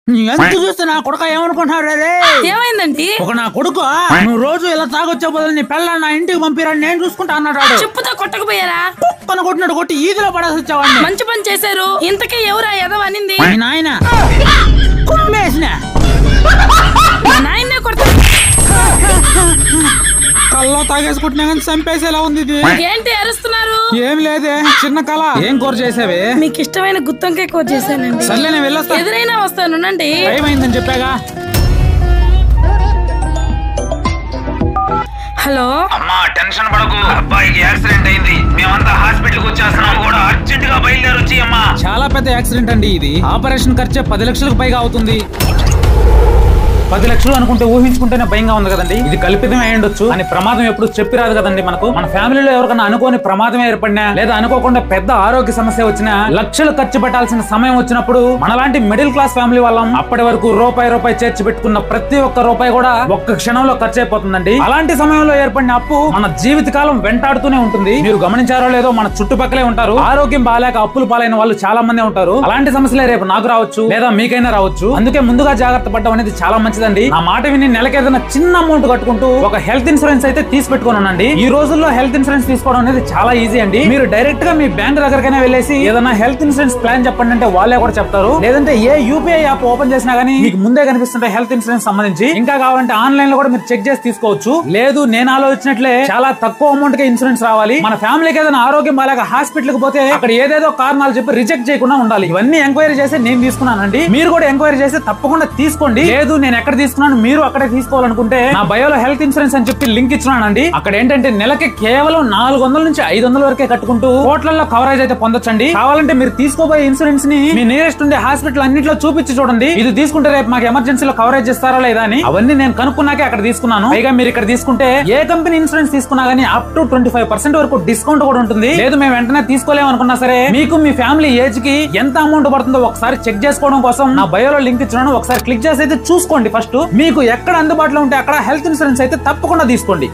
ఎంత చూస్తే నా కొడుక ఏమనుకుంటున్నారు రే? ఏమైందండి? ఒక నా కొడుకు నువ్వు రోజు ఇలా తాగొచ్చే బదులు నీ పిల్లల్ని నా ఇంటికి పంపిరని నేను చూసుకుంటా అన్నాడు. చెప్పుతో కొట్టకపోయారా? కుక్కను కొట్టినట్టు కొట్టి ఈదిలో పడేసి వచ్చావండి. మంచి పని చేశారు. ఇంతకీ ఎవరా ఎదవ అనింది? నాయన కుమ్మేసిన నాయన్నే కొడతా. కల్లో తాగేసుకుంటున్నా కానీ చంపేసేలా ఉంది ఇది. ఏంటి అరుస్తున్నారు? ఏం లేదే, చిన్న కళ. ఏం కూర చేసావే? మీకు ఇష్టమైన గుత్తొంకాయ కూర చేశానండి. సర్లే నేను వెళ్ళొస్తా. ఎదురైనా వస్తానుండి. టైం అయిందని చెప్పాగా. హలో అమ్మా, టెన్షన్ పడకు. అబ్బాయికి యాక్సిడెంట్ అయింది. మేమంతా హాస్పిటల్ కి వచ్చేస్తున్నాం. కూడా అర్జెంట్ గా బయలుదేరి వచ్చి అమ్మా. చాలా పెద్ద యాక్సిడెంట్ అండి ఇది. ఆపరేషన్ ఖర్చే 10 లక్షలకు పైగా అవుతుంది. 10 లక్షలు అనుకుంటే ఊహించుకుంటేనే భయంగా ఉంది కదండి. ఇది కల్పితమే అయి ఉండొచ్చు అని ప్రమాదం ఎప్పుడు చెప్పి రాదు కదండి మనకు. మన ఫ్యామిలీలో ఎవరికైనా అనుకోని ప్రమాదం ఏర్పడినా లేదా అనుకోకుండా పెద్ద ఆరోగ్య సమస్య వచ్చినా లక్షలు ఖర్చు పెట్టాల్సిన సమయం వచ్చినప్పుడు మనలాంటి మిడిల్ క్లాస్ ఫ్యామిలీ వాళ్ళం అప్పటి వరకు రూపాయి చేర్చి పెట్టుకున్న ప్రతి ఒక్క రూపాయి కూడా ఒక్క క్షణంలో ఖర్చు అయిపోతుందండి. అలాంటి సమయంలో ఏర్పడిన అప్పు మన జీవితకాలం వెంటాడుతూనే ఉంటుంది. మీరు గమనించారో లేదో మన చుట్టుపక్కలే ఉంటారు. ఆరోగ్యం బాలేక అప్పులు పాలైన వాళ్ళు చాలా మంది ఉంటారు. అలాంటి సమస్యలే రేపు నాకు రావచ్చు లేదా మీకైనా రావచ్చు. అందుకే ముందుగా జాగ్రత్త పడడం అనేది చాలా మంచిదండి. నా మాట విని నెలకి ఏదైనా చిన్న అమౌంట్ కట్టుకుంటూ ఒక హెల్త్ ఇన్సూరెన్స్ అయితే తీసి పెట్టుకోనండి. ఈ రోజుల్లో హెల్త్ ఇన్సూరెన్స్ తీసుకోవడం అనేది చాలా ఈజీ అండి. మీరు డైరెక్ట్ గా మీ బ్యాంక్ దగ్గరకైనా వెళ్ళేసి ఏదైనా హెల్త్ ఇన్సూరెన్స్ ప్లాన్ చెప్పండి అంటే వాళ్ళే కూడా చెప్తారు. లేదంటే ఏ యూపీఐ యాప్ ఓపెన్ చేసినా గానీ మీకు ముందే కనిపిస్తుంటే హెల్త్ ఇన్సూరెన్స్ సంబంధించి. ఇంకా కావాలంటే ఆన్లైన్ లో కూడా మీరు చెక్ చేసి తీసుకోవచ్చు. లేదు నేను ఆలోచించినట్లే చాలా తక్కువ అమౌంట్ కి ఇన్సూరెన్స్ రావాలి, మన ఫ్యామిలీకి ఏదైనా ఆరోగ్యం బాలేక హాస్పిటల్ కి పోతే అక్కడ ఏదేదో కారణాలు చెప్పి రిజెక్ట్ చేయకుండా ఉండాలి. ఇవన్నీ ఎంక్వైరీ చేసి నేను తీసుకున్నానండి. మీరు కూడా ఎంక్వైరీ చేసి తప్పకుండా తీసుకోండి. లేదు నేను ఎక్కడ తీసుకున్నాను మీరు అక్కడే తీసుకోవాలనుకుంటే నా బయోలో హెల్త్ ఇన్సూరెన్స్ అని చెప్పి లింక్ ఇచ్చున్నానండి. అక్కడ ఏంటంటే నెలకి కేవలం 400 నుంచి 500 వరకే కట్టుకుంటూ కోట్లలో కవరేజ్ అయితే పొందొచ్చండి. కావాలంటే మీరు తీసుకోబోయే ఇన్సూరెన్స్ ని మీ నియరెస్ట్ ఉండే హాస్పిటల్ అన్నింటిలో చూపించి చూడండి. ఇది తీసుకుంటే రేపు మాకు ఎమర్జెన్సీలో కవరేజ్ ఇస్తారా లేదా అని. అవన్నీ నేను కనుక్కున్నాకే అక్కడ తీసుకున్నాను. పైగా మీరు ఇక్కడ తీసుకుంటే ఏ కంపెనీ ఇన్సూరెన్స్ తీసుకున్నా గానీ అప్ టు 25% వరకు డిస్కౌంట్ కూడా ఉంటుంది. లేదు మేము వెంటనే తీసుకోలేము అనుకున్నా సరే మీకు మీ ఫ్యామిలీ ఏజ్ కి ఎంత అమౌంట్ పడుతుందో ఒకసారి చెక్ చేసుకోవడం కోసం నా బయోలో లింక్ ఇచ్చాను. ఒకసారి క్లిక్ చేసి అయితే చూసుకోండి. ఫస్ట్ మీకు ఎక్కడ అందుబాటులో ఉంటే అక్కడ హెల్త్ ఇన్సూరెన్స్ అయితే తప్పకుండా తీసుకోండి.